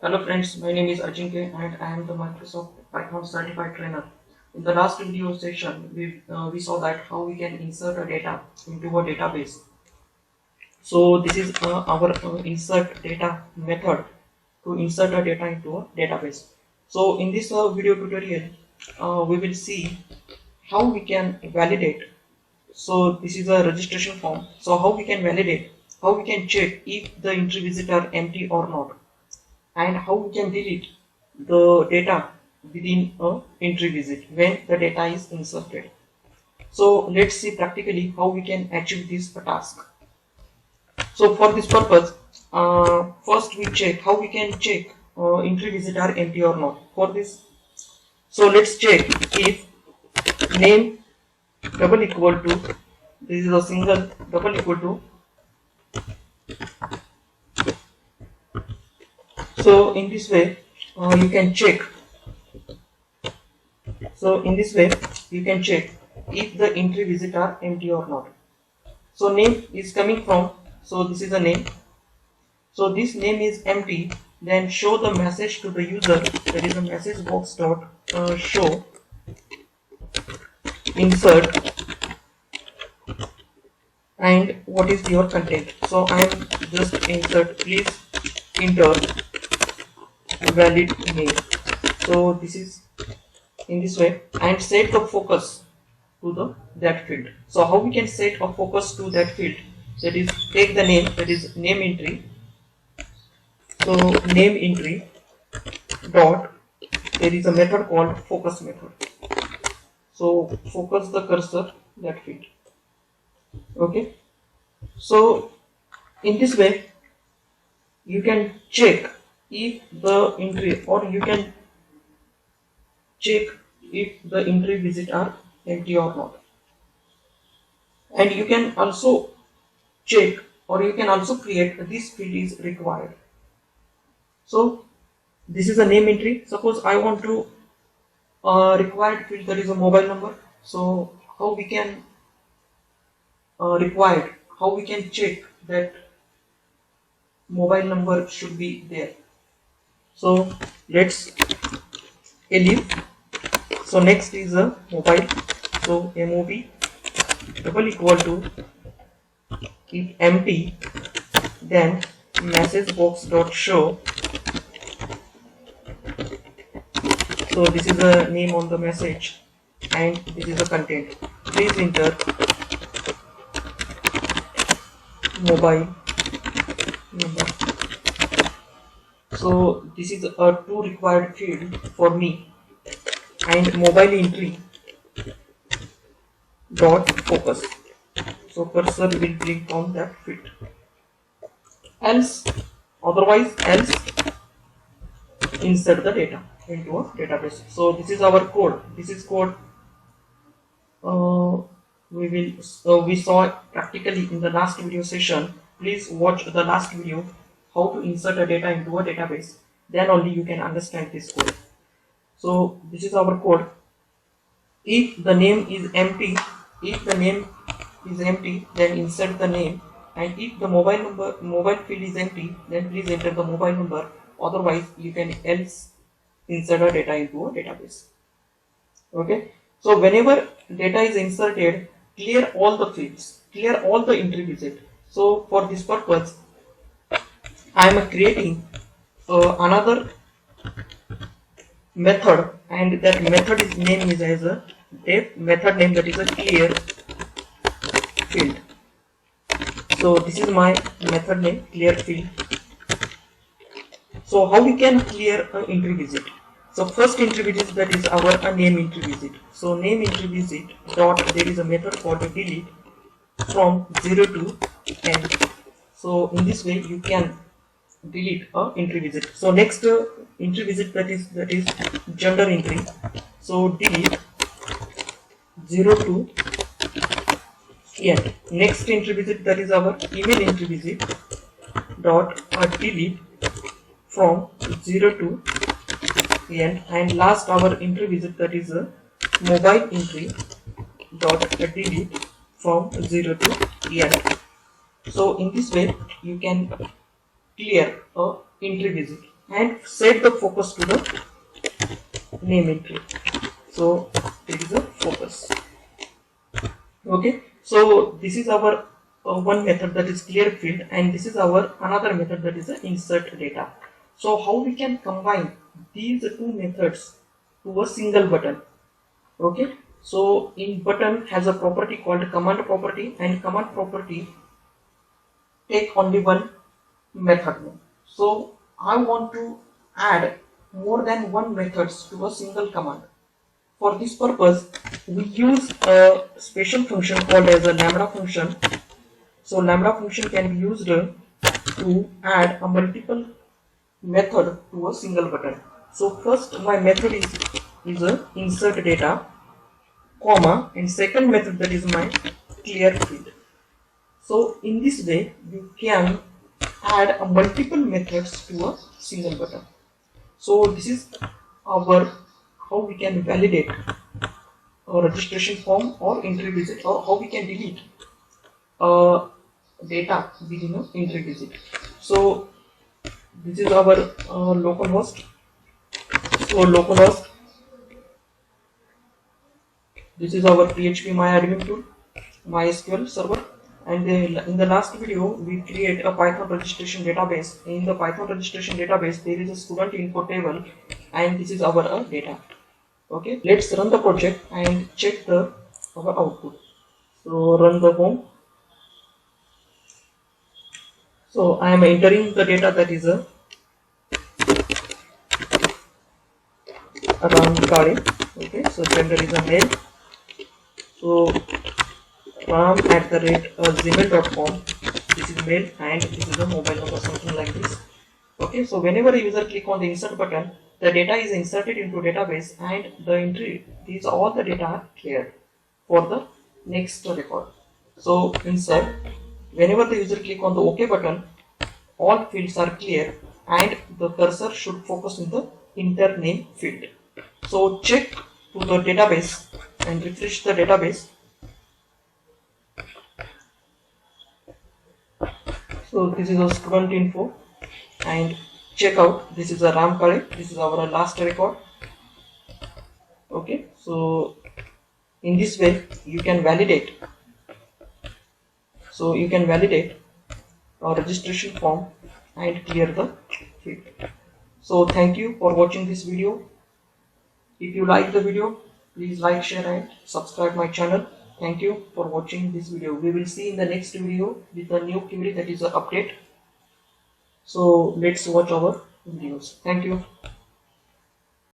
Hello friends, my name is Ajinkya and I am the Microsoft Python certified trainer. In the last video session, we saw that how we can insert a data into a database. So this is our insert data method to insert a data into a database. So in this video tutorial, we will see how we can validate. So this is a registration form. So how we can validate, how we can check if the entry visit are empty or not, and how we can delete the data within a entry visit when the data is inserted. So let's see practically how we can achieve this task. So for this purpose, first we check how we can check entry visit are empty or not. For this, so let's check if name double equal to, this is a single double equal to. So in this way you can check. So in this way you can check if the entry visit are empty or not. So name is coming from, so this is a name. So this name is empty, then show the message to the user, that is a message box dot show insert, and what is your content. So I am just insert, please enter valid name. So this is in this way, and set the focus to the that field. So how we can set a focus to that field, that is take the name, that is name entry. So name entry dot, there is a method called focus method. So focus the cursor that field. Okay, so in this way you can check if the entry, or you can check if the entry visit are empty or not, and you can also check, or you can also create this field is required. So this is a name entry. Suppose I want to required field, that is a mobile number. So how we can required, how we can check that mobile number should be there. So let's elif. So next is a mobile. So mob double equal to if empty, then message box dot show. So this is a name on the message, and this is the content. Please enter mobile number. So this is a two required field for me, and mobile entry dot focus. So cursor will click on that field. Else, otherwise else insert the data into a database. So this is our code. This is code we saw practically in the last video session. Please watch the last video how to insert a data into a database. Then only you can understand this code. So this is our code. If the name is empty, then insert the name, and if the mobile field is empty, then please enter the mobile number. Otherwise you can else insert a data into a database. Okay, so whenever data is inserted, clear all the fields, clear all the entry visit. So for this purpose I am creating another method, and that method is name is as a def method name, that is a clear field. So this is my method name, clear field. So how we can clear an entry visit? So first entry visit, that is our name entry visit. So name entry visit dot, there is a method called delete from 0 to n. So in this way you can delete a entry visit. So next entry visit, that is gender entry. So delete 0 to n. Next entry visit, that is our email entry visit dot delete from 0 to n, and last our entry visit, that is a mobile entry dot delete from 0 to n. So in this way you can clear a entry visit. and set the focus to the name entry. So it is a focus. Okay, so this is our one method, that is clear field, and this is our another method, that is insert data. So how we can combine these two methods to a single button? Okay, so in button has a property called command property, and command property take only one method name. So I want to add more than one methods to a single command. For this purpose, we use a special function called as a lambda function. So lambda function can be used to add a multiple method to a single button. So first my method is a insert data, comma, and second method, that is my clear field. So in this way you can add a multiple methods to a single button. So this is our how we can validate a registration form or entry visit, or how we can delete data within an entry visit. So this is our localhost. So localhost, this is our PHP MyAdmin tool, MySQL server, and in the last video we create a Python registration database. In the Python registration database there is a student info table, and this is our data. Okay, let's run the project and check the our output. So run the home. So I am entering the data, that is a Ram Kale. Okay, so gender is a male. So ram@gmail.com, this is male, and this is a mobile number, something like this. Okay, so whenever a user click on the insert button, the data is inserted into database, and the entry, these all the data are cleared for the next record. So insert, whenever the user click on the OK button, all fields are clear, and the cursor should focus in the enter name field. So check to the database and refresh the database. So this is a student info, and check out, this is a Ram Kale, this is our last record. Okay, so in this way you can validate. So you can validate a registration form and clear the field. So thank you for watching this video. If you like the video, please like, share, and subscribe my channel. Thank you for watching this video. We will see in the next video with a new query, that is an update. So let's watch our videos. Thank you.